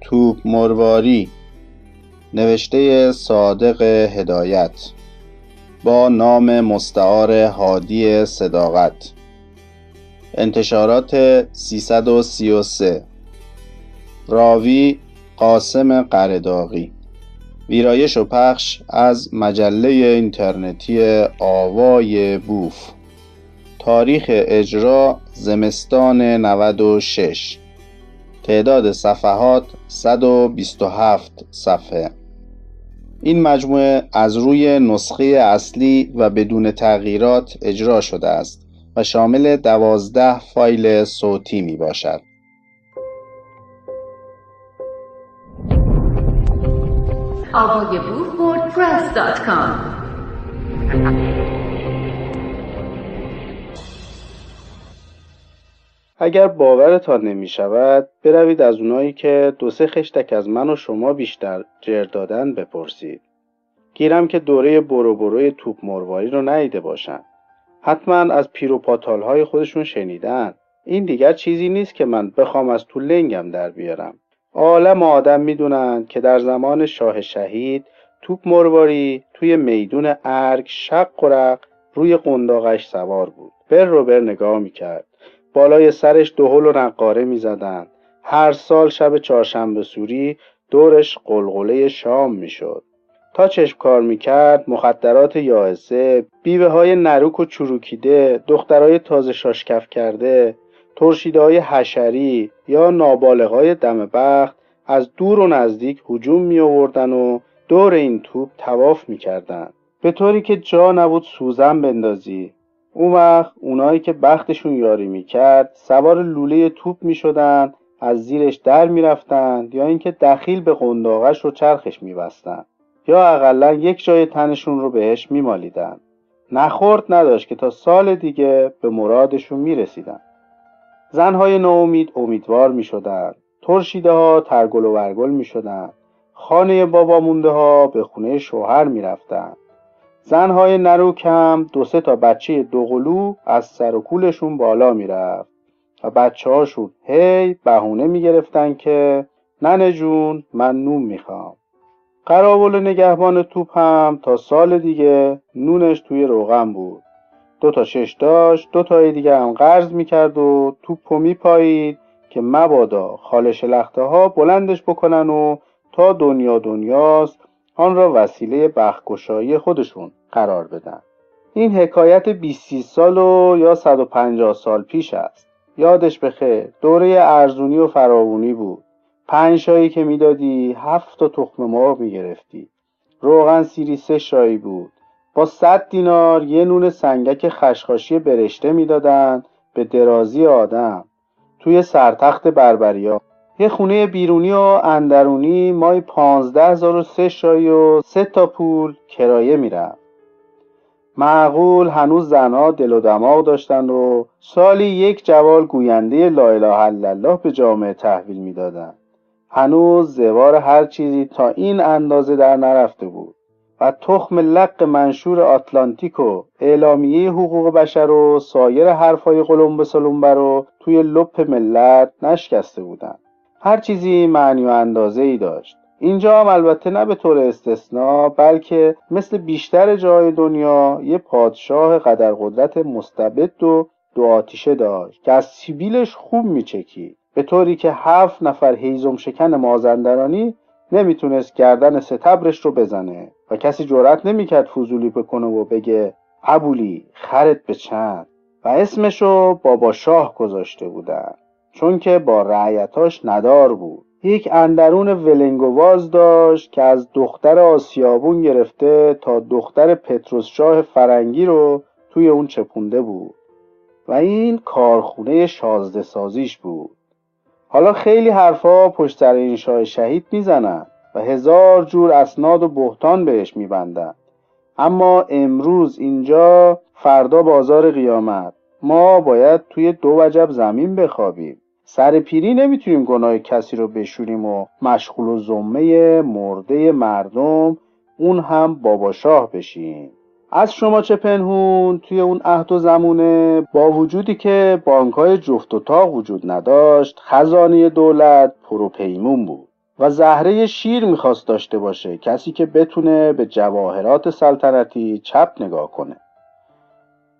توپ مرواری نوشته صادق هدایت با نام مستعار هادی صداقت، انتشارات 333، راوی قاسم قرداغی، ویرایش و پخش از مجله اینترنتی آوای بوف، تاریخ اجرا زمستان 96، تعداد صفحات 127 صفحه. این مجموعه از روی نسخه اصلی و بدون تغییرات اجرا شده است و شامل 12 فایل صوتی می باشد. avayaboof.wordpress.com اگر باورتان نمی شود بروید از اونایی که 2-3 خشتک از من و شما بیشتر جر دادن بپرسید. گیرم که دوره بروی توپ مرواری رو ندیده باشن. حتما از پیر و پاتالهای خودشون شنیدن. این دیگر چیزی نیست که من بخوام از تو لنگم در بیارم. عالم آدم میدونن که در زمان شاه شهید توپ مرواری توی میدون ارگ شق و رق روی قنداقش سوار بود. بر نگاه میکرد. بالای سرش دهل و نقاره میزدن. هر سال شب چهارشنبه سوری دورش قلقله شام میشد. تا چشم کار میکرد مخدرات یائسه، بیوه های نروک و چروکیده، دخترای تازه شاشکف کرده، ترشیده های حشری یا نابالغای دم بخت از دور و نزدیک هجوم می آوردن و دور این توپ طواف میکردن، به طوری که جا نبود سوزن بندازی. اون وقت اونایی که بختشون یاری میکرد سوار لوله توپ میشدن، از زیرش در میرفتن یا اینکه دخیل به قنداقش و چرخش میبستن یا اقلا یک جای تنشون رو بهش میمالیدن. نخورد نداشت که تا سال دیگه به مرادشون میرسیدن. زنهای ناامید امیدوار میشدن، ترشیده ها ترگل و ورگل میشدن، خانه بابا مونده ها به خونه شوهر میرفتن. زنهای نروک هم 2-3 تا بچه دوقلو از سر و کولشون بالا میرفت و بچه هاشون هی بهونه میگرفتن که ننه جون من نون میخوام. قراول نگهبان توپ هم تا سال دیگه نونش توی روغن بود. 2 تا شش داشت، 2 تای دیگه هم قرض میکرد و توپو میپایید که مبادا خال شلخته ها بلندش بکنن و تا دنیاست آن را وسیله بخت‌گشایی خودشون قرار بدن. این حکایت 20 سال و یا 150 سال پیش است. یادش بخیر دوره ارزونی و فراوانی بود. 5 شایی که میدادی 7 تا تخم مرغ میگرفتی. روغن سیری 3 شایی بود. با 100 دینار یه نون سنگک خشخاشی برشته میدادن به درازی آدم. توی سرتخت بربریا یه خونه بیرونی و اندرونی مای 15,000 و 3 شایی و 3 تا پول کرایه میرفت. معقول هنوز زنها دل و دماغ داشتن و سالی 1 جوال گوینده لا اله الا الله به جامعه تحویل میدادن. هنوز زوار هر چیزی تا این اندازه در نرفته بود و تخم لق منشور آتلانتیک و اعلامیه حقوق بشر و سایر حرفای قلمب سلمبه رو توی لپ ملت نشکسته بودن. هر چیزی معنی و اندازه‌ای داشت. اینجا هم البته نه به طور استثناء بلکه مثل بیشتر جای دنیا یه پادشاه قدرقدرت مستبد و 2 آتیشه داشت که از سیبیلش خوب میچکی، به طوری که 7 نفر هیزم شکن مازندرانی نمیتونست گردن ستبرش رو بزنه و کسی جرأت نمیکرد فضولی بکنه و بگه ابولی خرت به چند، و اسمشو بابا شاه گذاشته بودن چون که با رعیتاش ندار بود. یک اندرون ولنگواز داشت که از دختر آسیابون گرفته تا دختر پتروس شاه فرنگی رو توی اون چپونده بود و این کارخونه شازده سازیش بود. حالا خیلی حرفا پشت سر این شاه شهید میزنن و 1000 جور اسناد و بهتان بهش میبندن، اما امروز اینجا فردا بازار قیامت. ما باید توی 2 وجب زمین بخوابیم. سر پیری نمیتونیم گناه کسی رو بشوریم و مشغول و ذمه مرده مردم اون هم بابا شاه بشیم. از شما چه پنهون توی اون عهد و زمونه با وجودی که بانک‌های جفت و طاق وجود نداشت خزانه دولت پروپیمون بود. و زهره شیر میخواست داشته باشه، کسی که بتونه به جواهرات سلطنتی چپ نگاه کنه.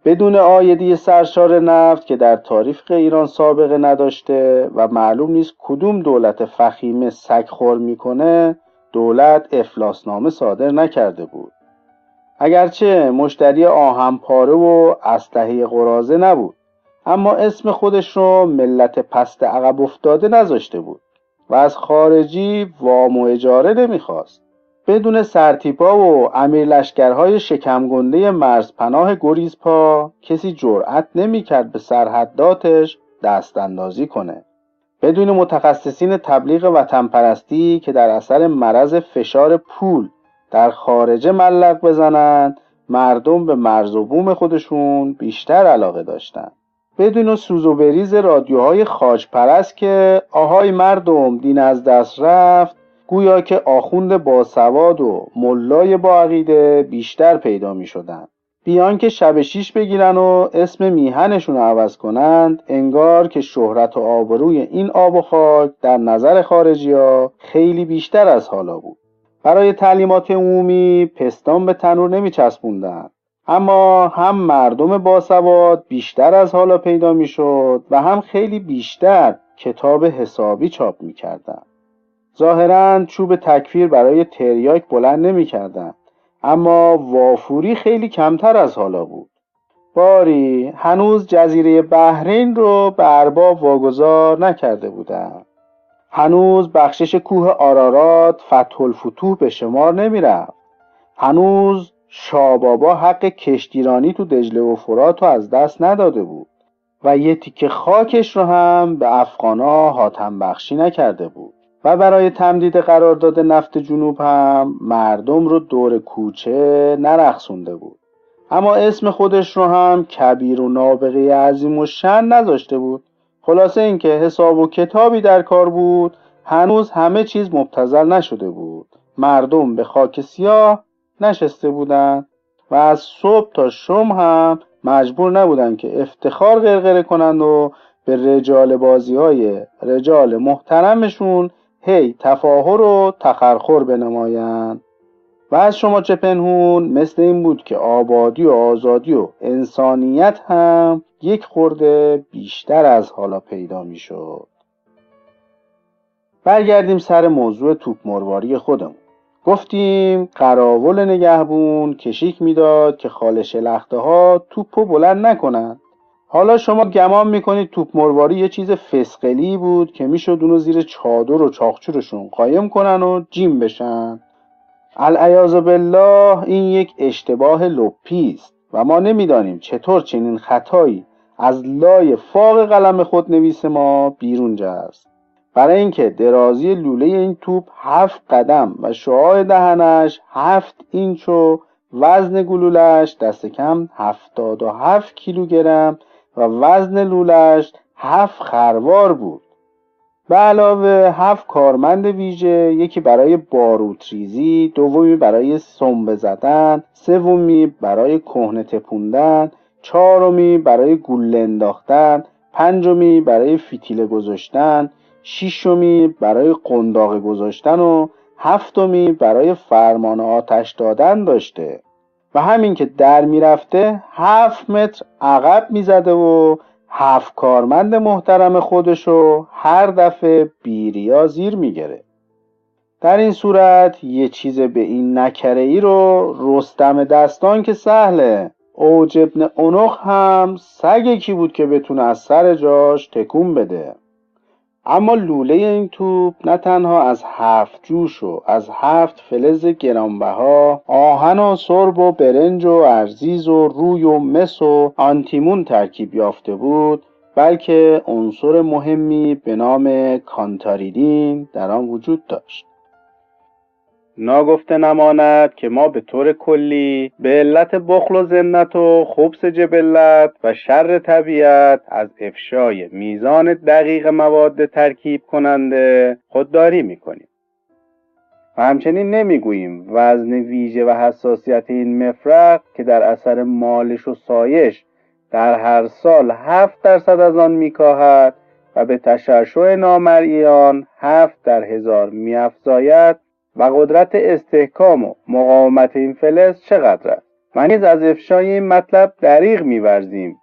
بدون عایدی سرشار نفت که در تاریخ ایران سابقه نداشته و معلوم نیست کدوم دولت فخیمه سگخور میکنه، دولت افلاسنامه صادر نکرده بود. اگرچه مشتری آهنپاره و اسلحه قراضه نبود، اما اسم خودش رو ملت پست عقب افتاده نذاشته بود و از خارجی وام و اجاره نمیخواست. بدون سرتیپا و امیر لشکرهای شکمگنده مرزپناه گریزپا کسی جرأت نمیکرد به سرحداتش دست اندازی کنه. بدون متخصصین تبلیغ وطن پرستی که در اثر مرض فشار پول در خارجه ملق بزنند، مردم به مرز و بوم خودشون بیشتر علاقه داشتند. بدون سوز و بریز رادیوهای خاج پرست که آهای مردم دین از دست رفت، گویا که آخوند باسواد و ملای با عقیده بیشتر پیدا می شدن. بیان که شب شیش بگیرن و اسم میهنشون رو عوض کنند، انگار که شهرت و آبروی این آب و خاک در نظر خارجی ها خیلی بیشتر از حالا بود. برای تعلیمات عمومی پستان به تنور نمی چسبوندن، اما هم مردم باسواد بیشتر از حالا پیدا می شد و هم خیلی بیشتر کتاب حسابی چاپ می کردن. ظاهراً چوب تکفیر برای تریاک بلند نمی کردن، اما وافوری خیلی کمتر از حالا بود. باری هنوز جزیره بحرین رو به ارباب واگذار نکرده بودند. هنوز بخشش کوه آرارات فتح الفتوح به شمار نمی رفت. هنوز شاه حق کشتیرانی تو دجله و فرات رو از دست نداده بود و یه تیکه خاکش رو هم به افغانا حاتم بخشی نکرده بود. و برای تمدید قرارداد نفت جنوب هم مردم رو دور کوچه نرقصونده بود. اما اسم خودش رو هم کبیر و نابغه عظیم و شأن نذاشته بود. خلاصه اینکه حساب و کتابی در کار بود، هنوز همه چیز مبتذل نشده بود. مردم به خاک سیاه نشسته بودن و از صبح تا شام هم مجبور نبودن که افتخار غرغره کنند و به رجال بازی های رجال محترمشون هی تفاخر و تخرخر بنمایند. و از شما چه پنهون، مثل این بود که آبادی و آزادی و انسانیت هم یک خورده بیشتر از حالا پیدا می شد. برگردیم سر موضوع توپ مرواری خودمون. گفتیم قراول نگهبون کشیک میداد که خال شلخته ها توپو بلند نکنن. حالا شما گمان میکنید توپ مرواری یه چیز فسقلی بود که میشد اونو زیر چادر و چاقچورشون قایم کنن و جیم بشن. العیاذ بالله این یک اشتباه لپی است و ما نمیدانیم چطور چنین خطایی از لای فاق قلم خودنویس ما بیرون جست. برای اینکه درازی لوله این توپ 7 قدم و شعاع دهنش 7 اینچ و وزن گلولش دست کم 77 کیلوگرم و وزن لولش 7 خروار بود. به علاوه 7 کارمند ویژه، یکی برای باروتریزی، دومی برای سنبه زدن، سومی برای کهنه تپوندن، چهارمی برای گوله انداختن، پنجمی برای فتیله گذاشتن، ششمی برای قنداق گذاشتن و هفتمی برای فرمان آتش دادن داشته و همین که در میرفته 7 متر عقب میزده و 7 کارمند محترم خودشو هر دفعه بیریا زیر میگیره. در این صورت یه چیز به این نکره ای رو رستم دستان که سهله، اوج ابن عنق هم سگ یکی بود که بتونه از سر جاش تکون بده. اما لوله این توپ نه تنها از 7 جوش و از 7 فلز گرانبها، آهن و سرب و برنج و ارزیز و روی و مس و آنتیمون ترکیب یافته بود، بلکه عنصر مهمی به نام کانتاریدین در آن وجود داشت. ناگفته نماند که ما به طور کلی به علت بخل و ذلت و خبث جبلت و شر طبیعت از افشای میزان دقیق مواد ترکیب کننده خودداری میکنیم و همچنین نمیگوییم وزن ویژه و حساسیت این مفرق که در اثر مالش و سایش در هر سال 7% از آن میکاهد و به تشعشع نامرئیان 7/1000 می‌افزاید و قدرت استحکام و مقاومت این فلز چقدر است؟ ما نیز از افشای این مطلب دریغ می‌ورزیم.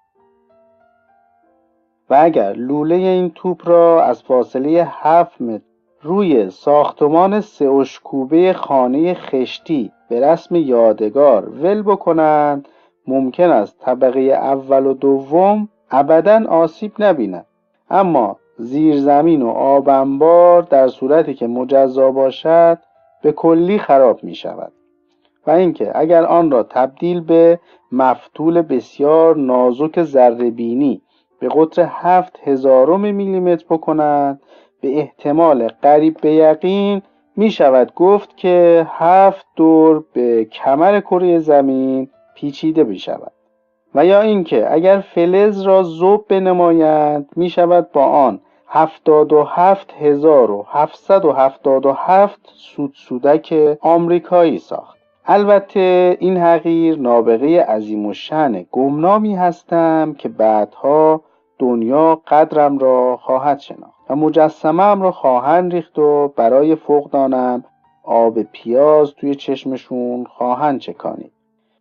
و اگر لوله این توپ را از فاصله 7 متر روی ساختمان 3 اشکوبه خانه خشتی به رسم یادگار ول بکنند، ممکن است طبقه اول و دوم ابداً آسیب نبینند، اما زیرزمین و آب انبار در صورتی که مجزا باشد به کلی خراب می شود. و اینکه اگر آن را تبدیل به مفتول بسیار نازک ذره‌بینی به قطر 7/1000 میلیمتر بکنند، به احتمال قریب به یقین می شود گفت که 7 دور به کمر کره زمین پیچیده می شود. و یا اینکه اگر فلز را ذوب بنمایند، می شود با آن 77777 سودسودک آمریکایی ساخت. البته این حقیر نابغه عظیم الشأن گمنامی هستم که بعدها دنیا قدرم را خواهد شناخت و مجسمه‌ام را خواهند ریخت و برای فقدانم آب پیاز توی چشمشون خواهند چکانید.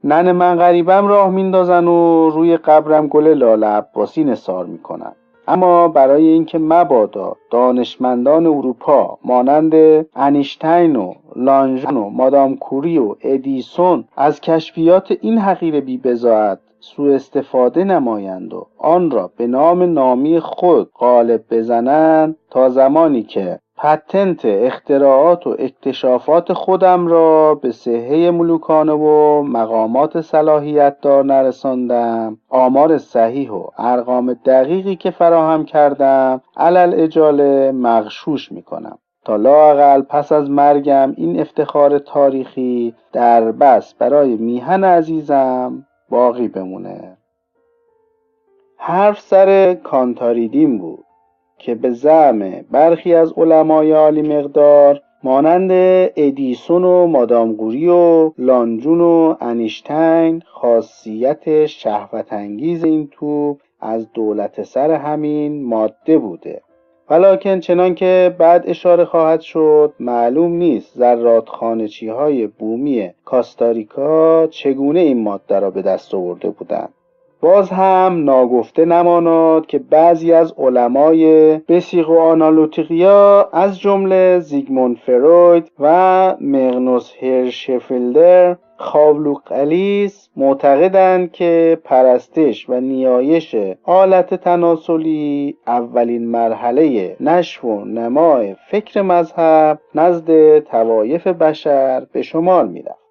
ننه من غریبم راه میندازن و روی قبرم گل لاله عباسی نثار میکنن. اما برای اینکه مبادا دانشمندان اروپا مانند انیشتین و لانژون و مادام کوری و ادیسون از کشفیات این حقیر بی‌بضاعت سوء استفاده نمایند و آن را به نام نامی خود غالب بزنند، تا زمانی که پتنت اختراعات و اکتشافات خودم را به صحه ملوکانه و مقامات صلاحیت دار نرساندم، آمار صحیح و ارقام دقیقی که فراهم کردم علل اجاله مغشوش میکنم تا لااقل پس از مرگم این افتخار تاریخی در بس برای میهن عزیزم باقی بمونه. حرف سر کانتاریدین بود که به زعم برخی از علمای عالی مقدار مانند ادیسون و مادام قوری و لانژون و انیشتین خاصیت شهوت انگیز این توپ از دولت سر همین ماده بوده. ولکن چنان که بعد اشاره خواهد شد، معلوم نیست زرادخانه‌چی های بومی کاستاریکا چگونه این ماده را به دست آورده بودند. باز هم ناگفته نماند که بعضی از علمای پسیکوآنالیتیکیا از جمله زیگموند فروید و مغنوس هیرشفلدر خاولوقلیس معتقدند که پرستش و نیایش آلت تناسلی اولین مرحله نشو و نمای فکر مذهب نزد طوایف بشر به شمار می‌رفت.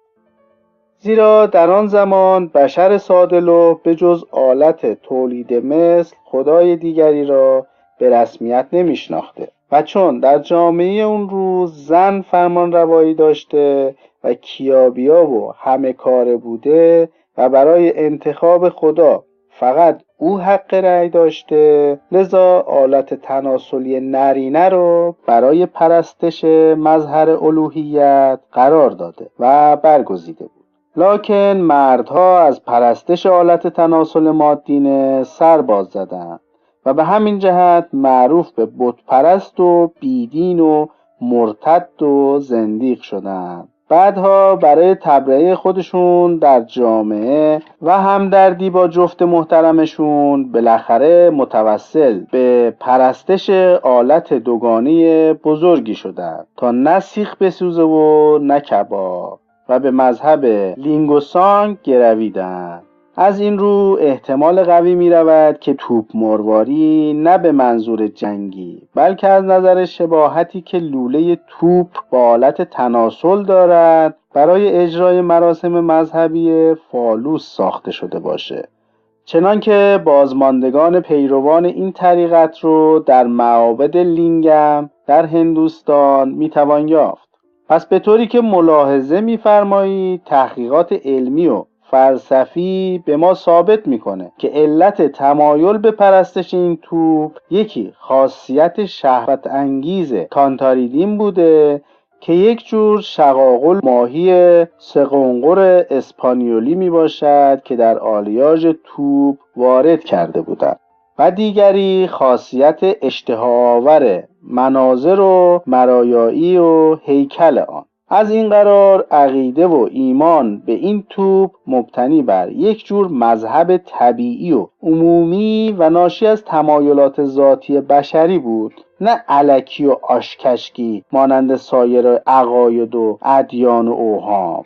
زیرا در آن زمان بشر ساده‌لوح به جز آلت تولید مثل خدای دیگری را به رسمیت نمی‌شناخته و چون در جامعه اون روز زن فرمان روایی داشته و کیابیا و همه کاره بوده و برای انتخاب خدا فقط او حق رأی داشته، لذا آلت تناسلی نرینه رو برای پرستش مظهر الوهیت قرار داده و برگزیده بود. لکن مردها از پرستش آلت تناسل مادینه سر باز زدند و به همین جهت معروف به بت پرست و بیدین و مرتد و زندیق شدند. بعدها برای تبرئه خودشون در جامعه و همدردی با جفت محترمشون بالاخره متوسل به پرستش آلت دوگانه بزرگی شدند تا نه سیخ بسوزه و نه کباب و به مذهب لینگوسانگ گرویدند. از این رو احتمال قوی می رود که توپ مرواری نه به منظور جنگی بلکه از نظر شباهتی که لوله توپ با آلت تناسل دارد برای اجرای مراسم مذهبی فالوس ساخته شده باشه، چنان که بازماندگان پیروان این طریقت رو در معابد لینگم در هندوستان می توان یافت. پس به طوری که ملاحظه می‌فرمایید تحقیقات علمی و فلسفی به ما ثابت میکنه که علت تمایل به پرستش این توپ یکی خاصیت شهوت انگیز کانتاریدین بوده که یک جور شقاقل ماهی سقنقر اسپانیولی می باشد که در آلیاژ توپ وارد کرده بودند. و دیگری خاصیت اشتهاآور مناظر و مرایایی و هیکل آن. از این قرار عقیده و ایمان به این توپ مبتنی بر یک جور مذهب طبیعی و عمومی و ناشی از تمایلات ذاتی بشری بود، نه الکی و آشکشکی مانند سایر عقاید و ادیان و اوهام.